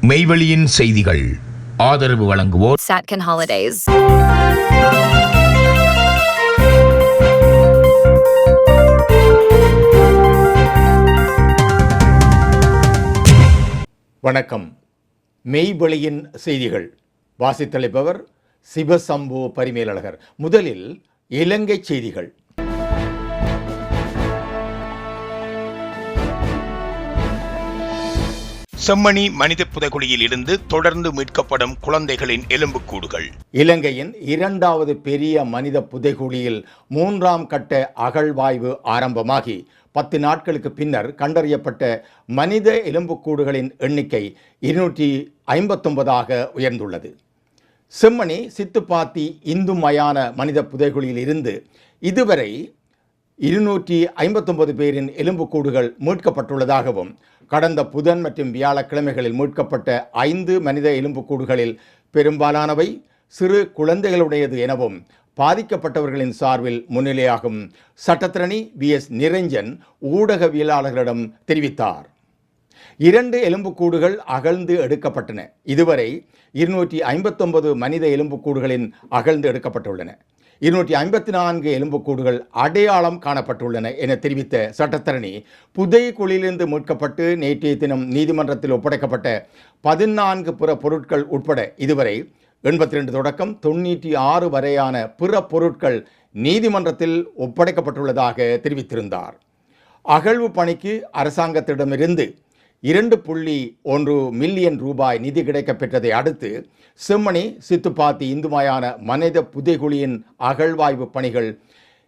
மெய்வெளியின் செய்திகள் ஆதரவு வழங்குவோர் Satcon Holidays. வணக்கம். மெய்வெளியின் செய்திகள் வாசித்தளிப்பவர் சிவசம்பு பரிமேலழகர். முதலில் இலங்கை செய்திகள். செம்மணி மனித புதைகுழியில் இருந்து தொடர்ந்து மீட்கப்படும் குழந்தைகளின் எலும்புக்கூடுகள். இலங்கையின் இரண்டாவது பெரிய மனித புதைகுழியில் 3ஆம் கட்ட அகழ்வாய்வு ஆரம்பமாகி 10 நாட்களுக்கு பின்னர் கண்டறியப்பட்ட மனித எலும்புக்கூடுகளின் எண்ணிக்கை 259ஆக உயர்ந்துள்ளது. செம்மணி சித்துப்பாத்தி இந்து மயான மனித புதைகுழியில் இருந்து இதுவரை 259 பேரின் எலும்புக்கூடுகள் மீட்கப்பட்டுள்ளதாகவும் கடந்த புதன் மற்றும் வியாழக்கிழமைகளில் மீட்கப்பட்ட 5 மனித எலும்புக்கூடுகளில் பெரும்பாலானவை சிறு குழந்தைகளுடையது எனவும் பாதிக்கப்பட்டவர்களின் சார்பில் முன்னிலையாகும் சட்டத்திரணி விஎஸ் நிரஞ்சன் ஊடகவியலாளர்களிடம் தெரிவித்தார். 2 எலும்புக்கூடுகள் அகழ்ந்து எடுக்கப்பட்டன. இதுவரை 259 மனித எலும்புக்கூடுகளின் அகழ்ந்து எடுக்கப்பட்டுள்ளன. 254 எலும்புக்கூடுகள் அடையாளம் காணப்பட்டுள்ளன என தெரிவித்த சட்டத்தரணி, புதைகுழியிலிருந்து மீட்கப்பட்டு நேற்றைய தினம் நீதிமன்றத்தில் ஒப்படைக்கப்பட்ட 14 பிற பொருட்கள் உட்பட இதுவரை 82 தொடக்கம் 96 வரையான பிற பொருட்கள் நீதிமன்றத்தில் ஒப்படைக்கப்பட்டுள்ளதாக தெரிவித்திருந்தார். அகழ்வு பணிக்கு அரசாங்கத்திடமிருந்து 2.1 மில்லியன் ரூபாய் நிதி கிடைக்கப்பெற்றதை அடுத்து செம்மணி சித்துப்பாத்தி இந்து மயான மனித புதைகுழியின் அகழ்வாய்வு பணிகள்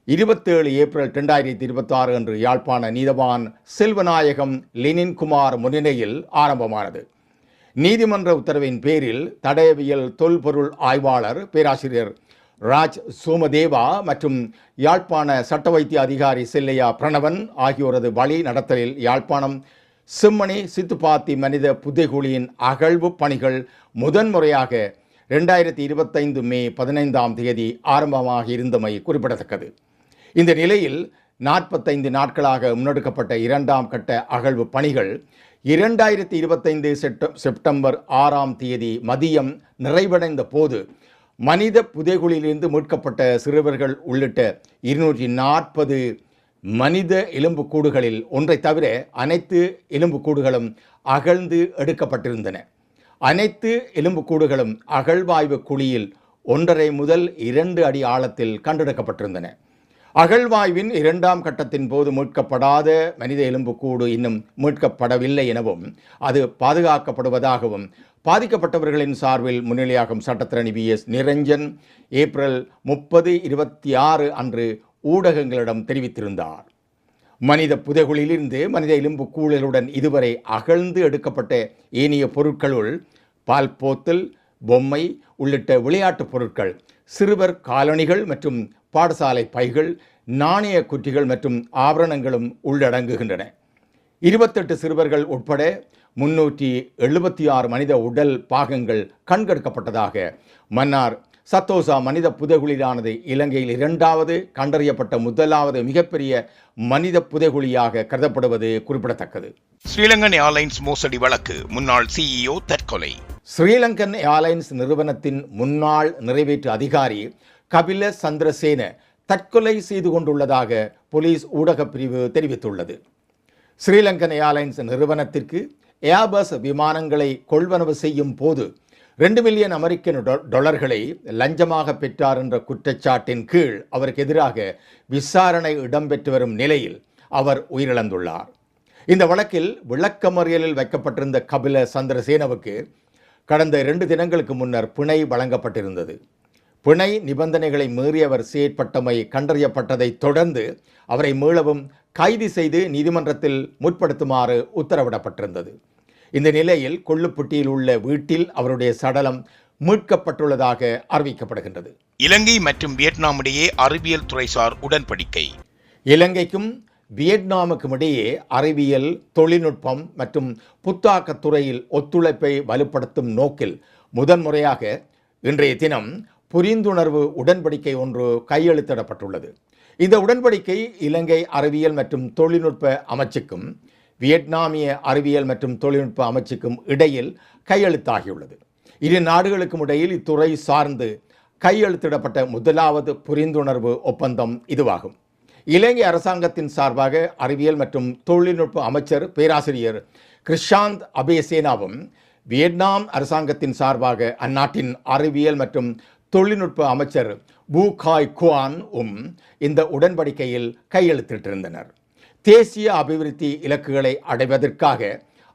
27 ஏப்ரல் 2026 அன்று யாழ்ப்பாண நீதவான் செல்வநாயகம் லெனின்குமார் முன்னிலையில் ஆரம்பமானது. நீதிமன்ற உத்தரவின் பேரில் தடயவியல் தொல்பொருள் ஆய்வாளர் பேராசிரியர் ராஜ் சோமதேவா மற்றும் யாழ்ப்பாண சட்ட வைத்திய அதிகாரி செல்லையா பிரணவன் ஆகியோரது வழி நடத்தலில் யாழ்ப்பாணம் செம்மணி சித்துப்பாத்தி மனித புதைகுழியின் அகழ்வு பணிகள் முதன்முறையாக 2025 மே 15ஆம் தேதி ஆரம்பமாக இருந்தமை குறிப்பிடத்தக்கது. இந்த நிலையில் 45 நாட்களாக முன்னெடுக்கப்பட்ட 2ஆம் கட்ட அகழ்வு பணிகள் 2025 செப்டம்பர் 6ஆம் தேதி மதியம் நிறைவடைந்த போது மனித புதைகுழியிலிருந்து மீட்கப்பட்ட சிறுவர்கள் உள்ளிட்ட 240 மனித எலும்புக்கூடுகளில் ஒன்றை தவிர அனைத்து எலும்புக்கூடுகளும் அகழ்ந்து எடுக்கப்பட்டிருந்தன. அனைத்து எலும்புக்கூடுகளும் அகழ்வாய்வு குழியில் 1.5 முதல் 2 அடி ஆழத்தில் கண்டெடுக்கப்பட்டிருந்தன. அகழ்வாய்வின் 2ஆம் கட்டத்தின் போது மீட்கப்படாத மனித எலும்புக்கூடு இன்னும் மீட்கப்படவில்லை எனவும் அது பாதுகாக்கப்படுவதாகவும் பாதிக்கப்பட்டவர்களின் சார்பில் முன்னிலையாகும் சட்டத்திரணி விஎஸ் நிரஞ்சன் ஏப்ரல் 30, 26 அன்று ஊடகங்களிடம் தெரிவித்திருந்தார். மனித புதைகுழியிலிருந்து மனித எலும்புக்கூடுகளுடன் இதுவரை அகழ்ந்து எடுக்கப்பட்ட ஏனைய பொருட்களுள் பால் போத்தல், பொம்மை உள்ளிட்ட விளையாட்டுப் பொருட்கள், சிறுவர் காலணிகள் மற்றும் பாடசாலை பைகள், நாணய குற்றிகள் மற்றும் ஆபரணங்களும் உள்ளடங்குகின்றன. 28 சிறுவர்கள் உட்பட 376 மனித உடல் பாகங்கள் கண்டெடுக்கப்பட்டதாக மன்னார் சத்தோசா மனித புதைகுழியானது இலங்கையில் 2வது கண்டறியப்பட்ட முதலாவது மிகப்பெரிய மனித புதைகுழியாக கருதப்படுவது குறிப்பிடத்தக்கது. ஸ்ரீலங்கன் ஏர்லைன்ஸ் மோசடி வழக்கு முன்னாள் சிஇஓ தற்கொலை. ஸ்ரீலங்கன் ஏர்லைன்ஸ் நிறுவனத்தின் முன்னாள் நிறைவேற்று அதிகாரி கபில சந்திரசேன தற்கொலை செய்து கொண்டுள்ளதாக போலீஸ் ஊடகப் பிரிவு தெரிவித்துள்ளது. ஸ்ரீலங்கன் ஏர்லைன்ஸ் நிறுவனத்திற்கு ஏர்பஸ் விமானங்களை கொள்வனவு செய்யும் போது 2 மில்லியன் அமெரிக்கன் டாலர்களை லஞ்சமாக பெற்றார் என்ற குற்றச்சாட்டின் கீழ் அவருக்கு எதிராக விசாரணை இடம்பெற்று வரும் நிலையில் அவர் உயிரிழந்துள்ளார். இந்த வழக்கில் விளக்கமறியலில் வைக்கப்பட்டிருந்த கபில சந்திரசேனவுக்கு கடந்த 2 தினங்களுக்கு முன்னர் பிணை வழங்கப்பட்டிருந்தது. பிணை நிபந்தனைகளை மீறி அவர் செயற்பட்டமை கண்டறியப்பட்டதை தொடர்ந்து அவரை மீளவும் கைது செய்து நீதிமன்றத்தில் முற்படுத்துமாறு உத்தரவிடப்பட்டிருந்தது. இந்த நிலையில் கொள்ளுப்பட்டியில் உள்ள வீட்டில் அவருடைய சடலம் மீட்கப்பட்டுள்ளதாக அறிவிக்கப்படுகின்றது. இலங்கை மற்றும் வியட்நாம் இடையே அறிவியல் துறைசார் உடன்படிக்கை. இலங்கைக்கும் வியட்நாமுக்கும் இடையே அறிவியல், தொழில்நுட்பம் மற்றும் புத்தாக்கத் துறையில் ஒத்துழைப்பை வலுப்படுத்தும் நோக்கில் முதன்முறையாக இன்றைய தினம் புரிந்துணர்வு உடன்படிக்கை ஒன்று கையெழுத்திடப்பட்டுள்ளது. இந்த உடன்படிக்கை இலங்கை அறிவியல் மற்றும் தொழில்நுட்ப அமைச்சுக்கும் வியட்நாமிய அறிவியல் மற்றும் தொழில்நுட்ப அமைச்சுக்கும் இடையில் கையெழுத்தாகியுள்ளது. இரு நாடுகளுக்கும் இடையில் இத்துறை சார்ந்து கையெழுத்திடப்பட்ட முதலாவது புரிந்துணர்வு ஒப்பந்தம் இதுவாகும். இலங்கை அரசாங்கத்தின் சார்பாக அறிவியல் மற்றும் தொழில்நுட்ப அமைச்சர் பேராசிரியர் கிருஷாந்த் அபேசேனாவும், வியட்நாம் அரசாங்கத்தின் சார்பாக அந்நாட்டின் அறிவியல் மற்றும் தொழில்நுட்ப அமைச்சர் பூ காய் குவான் இந்த உடன்படிக்கையில் கையெழுத்திட்டிருந்தனர். தேசிய அபிவிருத்தி இலக்குகளை அடைவதற்காக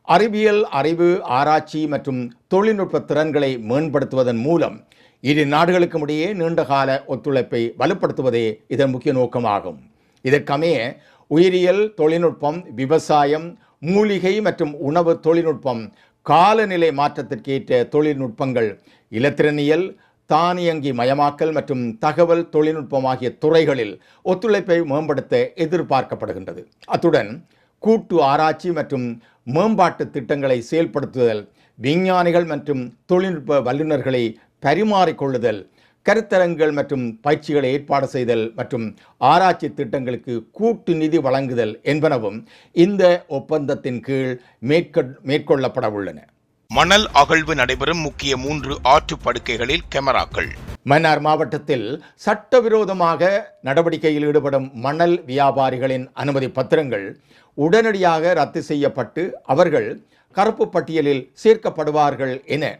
அறிவியல், அறிவு, ஆராய்ச்சி மற்றும் தொழில்நுட்ப திறன்களை மேம்படுத்துவதன் மூலம் இரு நாடுகளுக்கும் இடையே நீண்டகால ஒத்துழைப்பை வலுப்படுத்துவதே இதன் முக்கிய நோக்கமாகும். இதற்கமைய உயிரியல் தொழில்நுட்பம், விவசாயம், மூலிகை மற்றும் உணவு தொழில்நுட்பம், காலநிலை மாற்றத்திற்கேற்ற தொழில்நுட்பங்கள், இலத்திரனியல், தானியங்கி மயமாக்கல் மற்றும் தகவல் தொழில்நுட்பம் ஆகிய துறைகளில் ஒத்துழைப்பை மேம்படுத்த எதிர்பார்க்கப்படுகின்றது. அத்துடன் கூட்டு ஆராய்ச்சி மற்றும் மேம்பாட்டு திட்டங்களை செயல்படுத்துதல், விஞ்ஞானிகள் மற்றும் தொழில்நுட்ப வல்லுநர்களை பரிமாறிக்கொள்ளுதல், கருத்தரங்குகள் மற்றும் பயிற்சிகளை ஏற்பாடு செய்தல் மற்றும் ஆராய்ச்சி திட்டங்களுக்கு கூட்டு நிதி வழங்குதல் என்பனவும் இந்த ஒப்பந்தத்தின் கீழ் மேற்கொள்ளப்பட உள்ளன. மணல் அகழ்வு நடைபெறும் முக்கிய 3 ஆற்றுப்படுக்கைகளில் கேமராக்கள். மன்னார் மாவட்டத்தில் சட்டவிரோதமாக நடவடிக்கையில் ஈடுபடும் மணல் வியாபாரிகளின் அனுமதி பத்திரங்கள் உடனடியாக ரத்து செய்யப்பட்டு அவர்கள் கருப்பு பட்டியலில் சேர்க்கப்படுவார்கள் என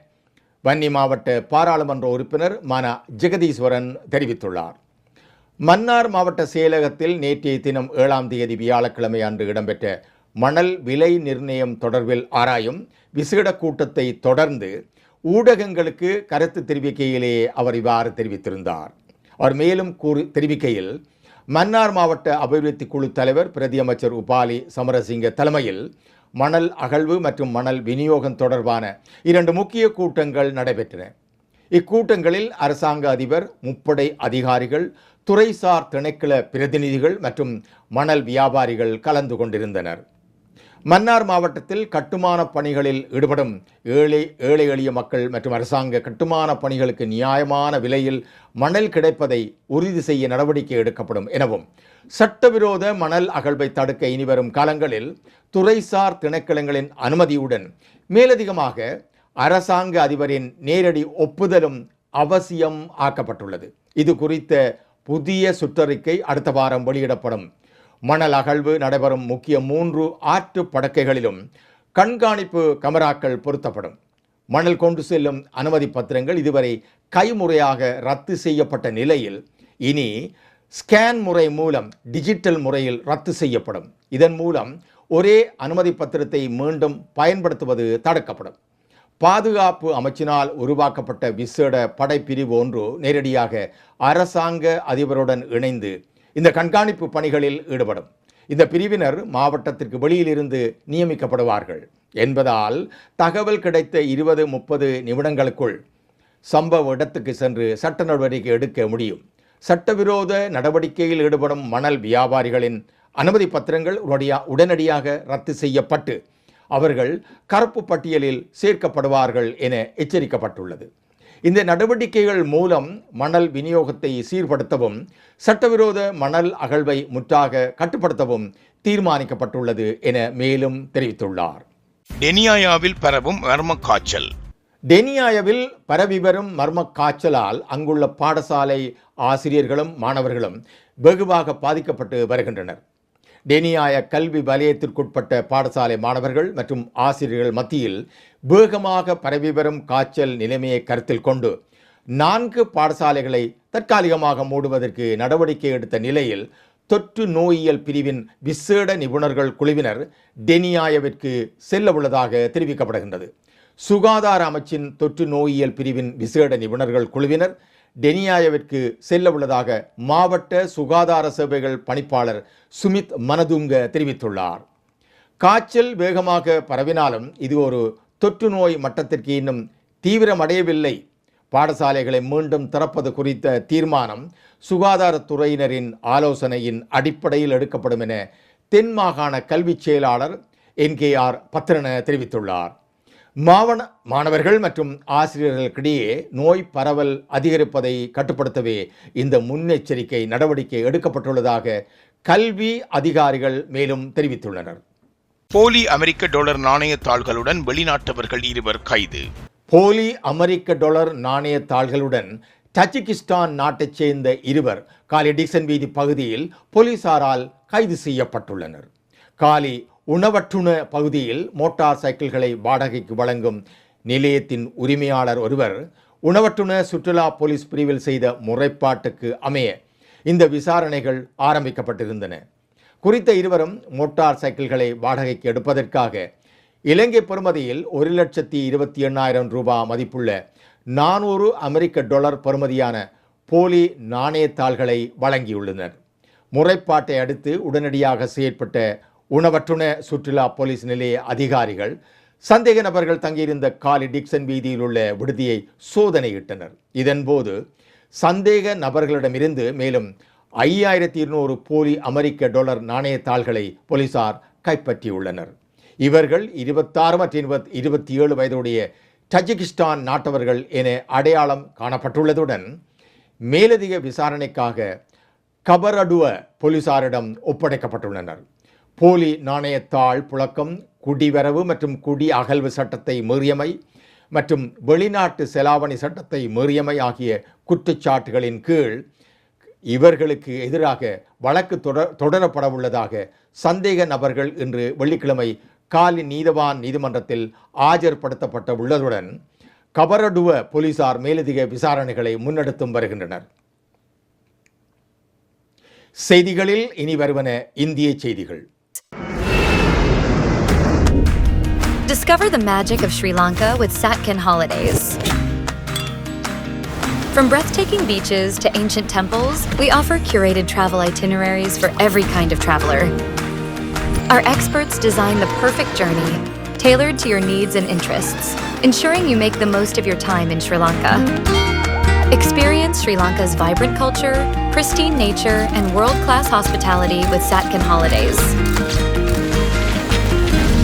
வன்னி மாவட்ட பாராளுமன்ற உறுப்பினர் மன ஜெகதீஸ்வரன் தெரிவித்துள்ளார். மன்னார் மாவட்ட செயலகத்தில் நேற்றைய தினம் 7ஆம் தேதி வியாழக்கிழமை அன்று இடம்பெற்ற மணல் விலை நிர்ணயம் தொடர்பில் ஆராயும் விசேட கூட்டத்தை தொடர்ந்து ஊடகங்களுக்கு கருத்து தெரிவிக்கையிலேயே அவர் இவ்வாறு தெரிவித்திருந்தார். அவர் மேலும் தெரிவிக்கையில், மன்னார் மாவட்ட அபிவிருத்தி குழு தலைவர் பிரதி அமைச்சர் உபாலி சமரசிங்க தலைமையில் மணல் அகழ்வு மற்றும் மணல் விநியோகம் தொடர்பான 2 முக்கிய கூட்டங்கள் நடைபெற்றன. இக்கூட்டங்களில் அரசாங்க அதிபர், முப்படை அதிகாரிகள், துறைசார் திணைக்கள பிரதிநிதிகள் மற்றும் மணல் வியாபாரிகள் கலந்து கொண்டிருந்தனர். மன்னார் மாவட்டத்தில் கட்டுமான பணிகளில் ஈடுபடும் ஏழை எளிய மக்கள் மற்றும் அரசாங்க கட்டுமான பணிகளுக்கு நியாயமான விலையில் மணல் கிடைப்பதை உறுதி செய்ய நடவடிக்கை எடுக்கப்படும் எனவும், சட்டவிரோத மணல் அகழ்வை தடுக்க இனிவரும் காலங்களில் துறைசார் திணைக்களங்களின் அனுமதியுடன் மேலதிகமாக அரசாங்க அதிபரின் நேரடி ஒப்புதலும் அவசியம் ஆக்கப்பட்டுள்ளது. இது குறித்த புதிய சுற்றறிக்கை அடுத்த வாரம் வெளியிடப்படும். மணல் அகழ்வு நடைபெறும் முக்கிய 3 ஆற்று படுக்கைகளிலும் கண்காணிப்பு கமராக்கள் பொருத்தப்படும். மணல் கொண்டு செல்லும் அனுமதி பத்திரங்கள் இதுவரை கைமுறையாக ரத்து செய்யப்பட்ட நிலையில் இனி ஸ்கேன் முறை மூலம் டிஜிட்டல் முறையில் ரத்து செய்யப்படும். இதன் மூலம் ஒரே அனுமதி பத்திரத்தை மீண்டும் பயன்படுத்துவது தடுக்கப்படும். பாதுகாப்பு அமைச்சினால் உருவாக்கப்பட்ட விசேட படைப்பிரிவு ஒன்று நேரடியாக அரசாங்க அதிபருடன் இணைந்து இந்த கண்காணிப்பு பணிகளில் ஈடுபடும். இந்த பிரிவினர் மாவட்டத்திற்கு வெளியிலிருந்து நியமிக்கப்படுவார்கள் என்பதால் தகவல் கிடைத்த 20-30 நிமிடங்களுக்குள் சம்பவ இடத்துக்கு சென்று சட்ட நடவடிக்கை எடுக்க முடியும். சட்டவிரோத நடவடிக்கையில் ஈடுபடும் மணல் வியாபாரிகளின் அனுமதி பத்திரங்கள் உடனடியாக ரத்து செய்யப்பட்டு அவர்கள் கருப்பு பட்டியலில் சேர்க்கப்படுவார்கள் என எச்சரிக்கப்பட்டுள்ளது. இந்த நடவடிக்கைகள் மூலம் மணல் விநியோகத்தை சீர்படுத்தவும் சட்டவிரோத மணல் அகழ்வை முற்றாக கட்டுப்படுத்தவும் தீர்மானிக்கப்பட்டுள்ளது என மேலும் தெரிவித்துள்ளார். டெனியாயாவில் பரவும் மர்ம காய்ச்சல். டெனியாயாவில் பரவி வரும் மர்ம காய்ச்சலால் அங்குள்ள பாடசாலை ஆசிரியர்களும் மாணவர்களும் வெகுவாக பாதிக்கப்பட்டு வருகின்றனர். டெனியாய கல்வி வலயத்திற்குட்பட்ட பாடசாலை மாணவர்கள் மற்றும் ஆசிரியர்கள் மத்தியில் வேகமாக பரவி வரும் காய்ச்சல் நிலைமையை கருத்தில் கொண்டு 4 பாடசாலைகளை தற்காலிகமாக மூடுவதற்கு நடவடிக்கை எடுத்த நிலையில் தொற்று நோயியல் பிரிவின் விசேட நிபுணர்கள் குழுவினர் டெனியாயாவிற்கு செல்ல உள்ளதாக தெரிவிக்கப்படுகின்றது. சுகாதார அமைச்சின் தொற்று நோயியல் பிரிவின் விசேட நிபுணர்கள் குழுவினர் டெனியாயாவிற்கு செல்ல உள்ளதாக மாவட்ட சுகாதார சேவைகள் பணிப்பாளர் சுமித் மனதுங்க தெரிவித்துள்ளார். காய்ச்சல் வேகமாக பரவினாலும் இது ஒரு தொற்று நோய் மட்டத்திற்கு இன்னும் தீவிரமடையவில்லை. பாடசாலைகளை மீண்டும் திறப்பது குறித்த தீர்மானம் சுகாதாரத்துறையினரின் ஆலோசனையின் அடிப்படையில் எடுக்கப்படும் என தென் மாகாண கல்வி செயலாளர் NKR பத்ரன தெரிவித்துள்ளார். மாணவர்கள் மற்றும் ஆசிரியர்களுக்கிடையே நோய் பரவல் அதிகரிப்பதை கட்டுப்படுத்தவே இந்த முன்னெச்சரிக்கை நடவடிக்கை எடுக்கப்பட்டுள்ளதாக கல்வி அதிகாரிகள் மேலும் தெரிவித்துள்ளனர். போலி அமெரிக்க டாலர் நாணயத்தாள்களுடன் வெளிநாட்டவர்கள் 2 கைது. போலி அமெரிக்க டாலர் நாணயத்தாள்களுடன் தஜிகிஸ்தான் நாட்டைச் சேர்ந்த 2 காலி டிக்சன் வீதி பகுதியில் போலீசாரால் கைது செய்யப்பட்டுள்ளனர். காலி உணவற்றுண பகுதியில் மோட்டார் சைக்கிள்களை வாடகைக்கு வழங்கும் நிலையத்தின் உரிமையாளர் ஒருவர் உணவற்றுண சுற்றுலா போலீஸ் பிரிவில் செய்த முறைப்பாட்டுக்கு அமைய இந்த விசாரணைகள் ஆரம்பிக்கப்பட்டிருந்தன. குறித்த 2 மோட்டார் சைக்கிள்களை வாடகைக்கு எடுப்பதற்காக இலங்கை பெறுமதியில் 1,28,000 ரூபாய் மதிப்புள்ள 400 அமெரிக்க டாலர் பெறுமதியான போலி நாணயத்தாள்களை வழங்கியுள்ளனர். முறைப்பாட்டை அடுத்து உடனடியாக செயற்பட்ட உணவற்றுண சுற்றுலா போலீஸ் நிலைய அதிகாரிகள் சந்தேக நபர்கள் தங்கியிருந்த காலி டிக்சன் வீதியில் உள்ள விடுதியை சோதனையிட்டனர். இதன்போது சந்தேக நபர்களிடமிருந்து மேலும் 5,200 போலி அமெரிக்க டாலர் நாணயத்தாள்களை போலீசார் கைப்பற்றியுள்ளனர். இவர்கள் 26 மற்றும் 27 வயதுடைய தஜிகிஸ்தான் நாட்டவர்கள் என அடையாளம் காணப்பட்டுள்ளதுடன் மேலதிக விசாரணைக்காக கபரடுவ போலீசாரிடம் ஒப்படைக்கப்பட்டுள்ளனர். போலி நாணயத்தாள் புழக்கம், குடிவரவு மற்றும் குடி அகழ்வு சட்டத்தை மீறியமை மற்றும் வெளிநாட்டு செலாவணி சட்டத்தை மீறியமை ஆகிய குற்றச்சாட்டுகளின் கீழ் இவர்களுக்கு எதிராக வழக்கு தொடரப்பட உள்ளதாக சந்தேக நபர்கள் இன்று வெள்ளிக்கிழமை காலி நீதவான் நீதிமன்றத்தில் ஆஜர்படுத்தப்பட்ட உள்ளதுடன் கபரடுவ போலீசார் மேலதிக விசாரணைகளை முன்னெடுத்தும் வருகின்றனர். செய்திகளில் இனி வருவன இந்திய செய்திகள். Discover the magic of Sri Lanka with Satkin Holidays. From breathtaking beaches to ancient temples, we offer curated travel itineraries for every kind of traveler. Our experts design the perfect journey, tailored to your needs and interests, ensuring you make the most of your time in Sri Lanka. Experience Sri Lanka's vibrant culture, pristine nature, and world-class hospitality with Satkin Holidays.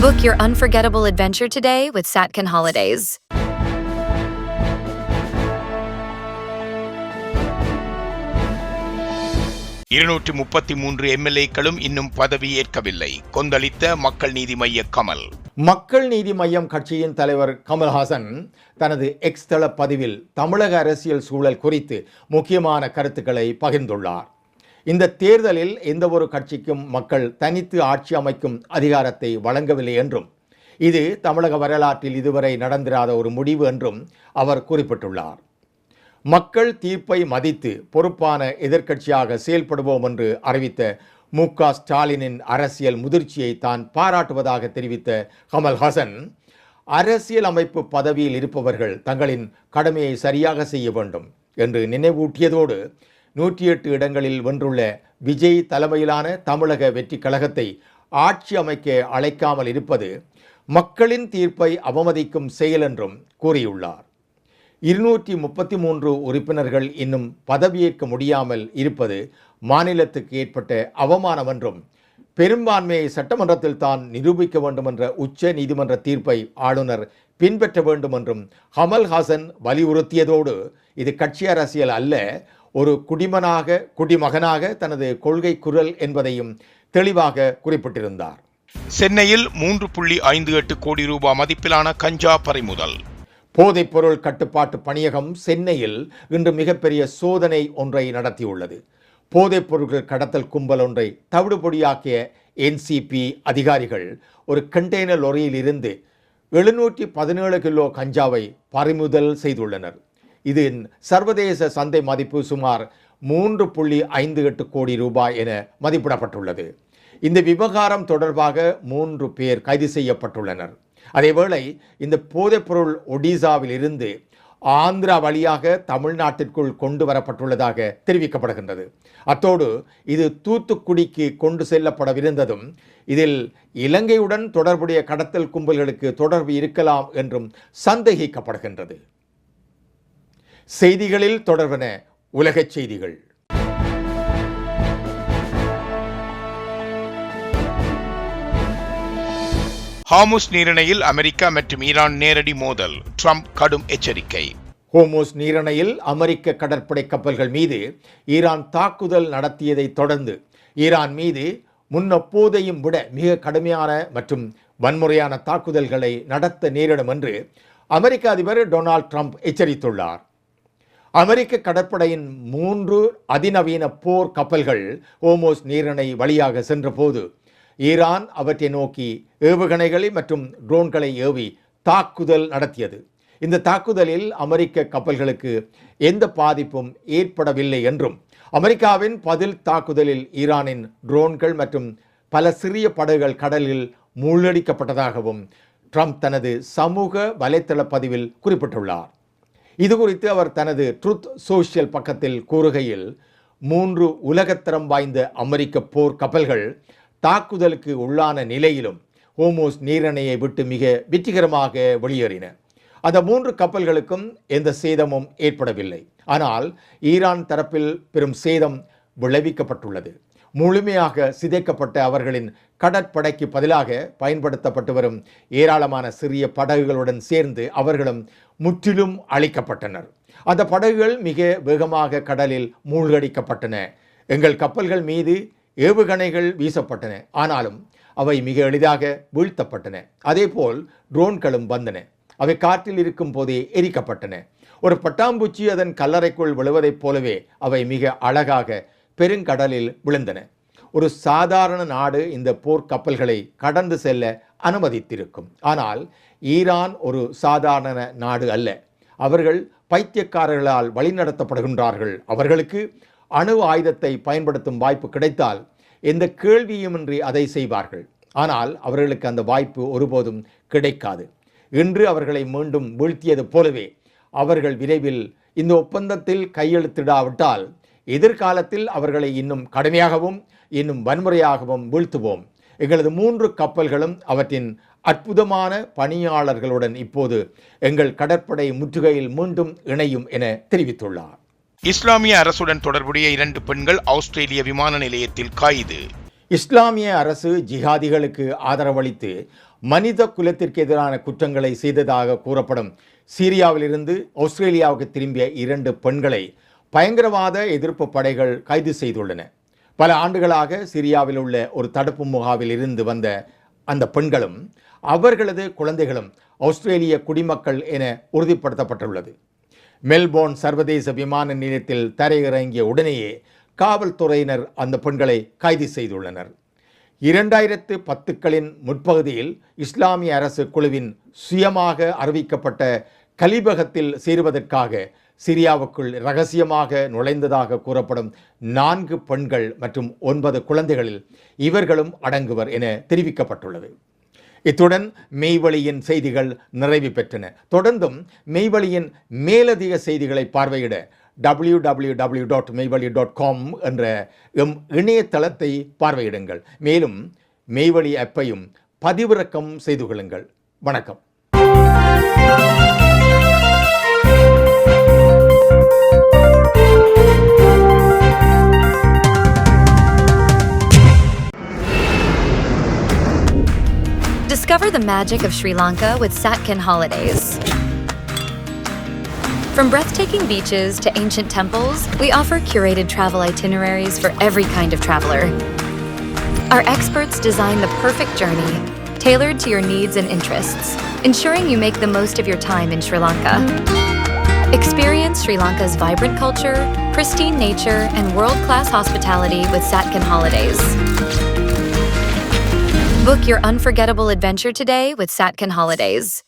Book your unforgettable adventure today with Satkin Holidays. இருநூற்று 33 எம்எல்ஏக்களும் இன்னும் பதவியேற்கவில்லை. கொந்தளித்த மக்கள் நீதி மய்ய கமல். மக்கள் நீதி மய்யம் கட்சியின் தலைவர் கமல்ஹாசன் தனது X தள பதிவில் தமிழக அரசியல் சூழல் குறித்து முக்கியமான கருத்துக்களை பகிர்ந்துள்ளார். இந்த தேர்தலில் எந்த ஒரு கட்சிக்கும் மக்கள் தனித்து ஆட்சி அமைக்கும் அதிகாரத்தை வழங்கவில்லை என்றும் இது தமிழக வரலாற்றில் இதுவரை நடந்திராத ஒரு முடிவு என்றும் அவர் குறிப்பிட்டுள்ளார். மக்கள் தீர்ப்பை மதித்து பொறுப்பான எதிர்க்கட்சியாக செயல்படுவோம் என்று அறிவித்த மு.க. ஸ்டாலினின் அரசியல் முதிர்ச்சியை தான் பாராட்டுவதாக தெரிவித்த கமல்ஹாசன், அரசியல் அமைப்பு பதவியில் இருப்பவர்கள் தங்களின் கடமையை சரியாக செய்ய வேண்டும் என்று நினைவூட்டியதோடு 108 இடங்களில் வென்றுள்ள விஜய் தலைமையிலான தமிழக வெற்றி கழகத்தை ஆட்சி அமைக்க அழைக்காமல் இருப்பது மக்களின் தீர்ப்பை அவமதிக்கும் செயல் என்றும் கூறியுள்ளார். 233 உறுப்பினர்கள் இன்னும் பதவியேற்க முடியாமல் இருப்பது மாநிலத்துக்கு ஏற்பட்ட அவமானம் என்றும் பெரும்பான்மையை சட்டமன்றத்தில் தான் நிரூபிக்க வேண்டும் என்ற உச்ச நீதிமன்ற தீர்ப்பை ஆளுநர் பின்பற்ற வேண்டும் என்றும் கமல்ஹாசன் வலியுறுத்தியதோடு இது கட்சி அரசியல் அல்ல, ஒரு குடிமகனாக தனது கொள்கை குரல் என்பதையும் தெளிவாக குறிப்பிட்டிருந்தார். சென்னையில் 3.58 கோடி ரூபாய் மதிப்பிலான கஞ்சா பறிமுதல். போதைப்பொருள் கட்டுப்பாட்டு பணியகம் சென்னையில் இன்று மிகப்பெரிய சோதனை ஒன்றை நடத்தியுள்ளது. போதைப் பொருட்கள் கடத்தல் கும்பல் ஒன்றை தவிடுபொடியாக்கிய என்சிபி அதிகாரிகள் ஒரு கண்டெய்னர் லொரியில் இருந்து 717 கிலோ கஞ்சாவை பறிமுதல் செய்துள்ளனர். இதன் சர்வதேச சந்தை மதிப்பு சுமார் 3.58 கோடி ரூபாய் என மதிப்பிடப்பட்டுள்ளது. இந்த விவகாரம் தொடர்பாக 3 பேர் கைது செய்யப்பட்டுள்ளனர். அதேவேளை இந்த போதைப்பொருள் ஒடிசாவில் இருந்து ஆந்திரா வழியாக தமிழ்நாட்டிற்குள் கொண்டு வரப்பட்டுள்ளதாக தெரிவிக்கப்படுகின்றது. அத்தோடு இது தூத்துக்குடிக்கு கொண்டு செல்லப்படவிருந்ததும் இதில் இலங்கையுடன் தொடர்புடைய கடத்தல் கும்பல்களுக்கு தொடர்பு இருக்கலாம் என்றும் சந்தேகிக்கப்படுகின்றது. செய்திகளில் தொடர்பன உலகச் செய்திகள். ஹார்முஸ் நீரிணையில் அமெரிக்கா மற்றும் ஈரான் நேரடி மோதல், ட்ரம்ப் கடும் எச்சரிக்கை. ஹோர்முஸ் நீரிணையில் அமெரிக்க கடற்படை கப்பல்கள் மீது ஈரான் தாக்குதல் நடத்தியதை தொடர்ந்து ஈரான் மீது முன்னெப்போதையும் விட மிக கடுமையான மற்றும் வன்முறையான தாக்குதல்களை நடத்த நேரிடும் என்று அமெரிக்க அதிபர் டொனால்ட் ட்ரம்ப் எச்சரித்துள்ளார். அமெரிக்க கடற்படையின் 3 அதிநவீன போர் கப்பல்கள் ஹோர்முஸ் நீரிணை வழியாக சென்றபோது ஈரான் அவற்றை நோக்கி ஏவுகணைகளை மற்றும் ட்ரோன்களை ஏவி தாக்குதல் நடத்தியது. இந்த தாக்குதலில் அமெரிக்க கப்பல்களுக்கு எந்த பாதிப்பும் ஏற்படவில்லை என்றும் அமெரிக்காவின் பதில் தாக்குதலில் ஈரானின் ட்ரோன்கள் மற்றும் பல சிறிய படகுகள் கடலில் மூழ்கடிக்கப்பட்டதாகவும் ட்ரம்ப் தனது சமூக வலைத்தள பதிவில் குறிப்பிட்டுள்ளார். இது குறித்து அவர் தனது ட்ரூத் சோஷியல் பக்கத்தில் கூறுகையில் 3 உலகத்தரம் வாய்ந்த அமெரிக்க போர் கப்பல்கள் தாக்குதலுக்கு உள்ளான நிலையிலும் ஹோர்முஸ் நீரிணையை விட்டு மிக வெற்றிகரமாக வெளியேறின. அந்த 3 கப்பல்களுக்கும் எந்த சேதமும் ஏற்படவில்லை. ஆனால் ஈரான் தரப்பில் பெரும் சேதம் விளைவிக்கப்பட்டுள்ளது. முழுமையாக சிதைக்கப்பட்ட அவர்களின் கடற்படைக்கு பதிலாக பயன்படுத்தப்பட்டு வரும் ஏராளமான சிறிய படகுகளுடன் சேர்ந்து அவர்களும் முற்றிலும் அழிக்கப்பட்டனர். அந்த படகுகள் மிக வேகமாக கடலில் மூழ்கடிக்கப்பட்டன. எங்கள் கப்பல்கள் மீது ஏவுகணைகள் வீசப்பட்டன, ஆனாலும் அவை மிக எளிதாக வீழ்த்தப்பட்டன. அதேபோல் ட்ரோன்களும் வந்தன. அவை காற்றில் இருக்கும் போதே எரிக்கப்பட்டன. ஒரு பட்டாம்பூச்சி அதன் கல்லறைக்குள் விழுவதைப் போலவே அவை மிக அழகாக பெருங்கடலில் விழுந்தன. ஒரு சாதாரண நாடு இந்த போர்க்கப்பல்களை கடந்து செல்ல அனுமதித்திருக்கும். ஆனால் ஈரான் ஒரு சாதாரண நாடு அல்ல. அவர்கள் பைத்தியக்காரர்களால் வழிநடத்தப்படுகின்றார்கள். அவர்களுக்கு அணு ஆயுதத்தை பயன்படுத்தும் வாய்ப்பு கிடைத்தால் எந்த கேள்வியுமின்றி அதை செய்வார்கள். ஆனால் அவர்களுக்கு அந்த வாய்ப்பு ஒருபோதும் கிடைக்காது. இன்று அவர்களை மீண்டும் வீழ்த்தியது போலவே அவர்கள் விரைவில் இந்த ஒப்பந்தத்தில் கையெழுத்திடாவிட்டால் எதிர்காலத்தில் அவர்களை இன்னும் கடுமையாகவும் இன்னும் வன்முறையாகவும் வீழ்த்துவோம். எங்களது 3 கப்பல்களும் அவற்றின் அற்புதமான பணியாளர்களுடன் இப்போது எங்கள் கடற்படை முற்றுகையில் மீண்டும் இணையும் என தெரிவித்துள்ளார். இஸ்லாமிய அரசுடன் தொடர்புடைய 2 பெண்கள் ஆஸ்திரேலிய விமான நிலையத்தில் கைது. இஸ்லாமிய அரசு ஜிஹாதிகளுக்கு ஆதரவளித்து மனித குலத்திற்கு எதிரான குற்றங்களை செய்ததாக கூறப்படும் சீரியாவிலிருந்து ஆஸ்திரேலியாவுக்கு திரும்பிய 2 பெண்களை பயங்கரவாத எதிர்ப்பு படைகள் கைது செய்துள்ளன. பல ஆண்டுகளாக சிரியாவில் உள்ள ஒரு தடுப்பு முகாமில் இருந்து வந்த அந்த பெண்களும் அவர்களது குழந்தைகளும் ஆஸ்திரேலிய குடிமக்கள் என உறுதிப்படுத்தப்பட்டுள்ளது. மெல்போர்ன் சர்வதேச விமான நிலையத்தில் தரையிறங்கிய உடனேயே காவல்துறையினர் அந்த பெண்களை கைது செய்துள்ளனர். 2010களின் முற்பகுதியில் இஸ்லாமிய அரசு குழுவின் சுயமாக அறிவிக்கப்பட்ட கலிபகத்தில் சேருவதற்காக சிரியாவுக்குள் இரகசியமாக நுழைந்ததாக கூறப்படும் 4 பெண்கள் மற்றும் 9 குழந்தைகளில் இவர்களும் அடங்குவர் என தெரிவிக்கப்பட்டுள்ளது. இத்துடன் மெய்வழியின் செய்திகள் நிறைவு பெற்றன. தொடர்ந்தும் மெய்வழியின் மேலதிக செய்திகளை பார்வையிட www.மெய்வழி.com என்ற எம் இணையதளத்தை பார்வையிடுங்கள். மேலும் மெய்வழி ஆப்பையும் பதிவிறக்கம் செய்து கொள்ளுங்கள். வணக்கம். Discover the magic of Sri Lanka with Satkin Holidays. From breathtaking beaches to ancient temples, we offer curated travel itineraries for every kind of traveler. Our experts design the perfect journey, tailored to your needs and interests, ensuring you make the most of your time in Sri Lanka. Experience Sri Lanka's vibrant culture, pristine nature, and world-class hospitality with Satkin Holidays. Book your unforgettable adventure today with Satkin Holidays.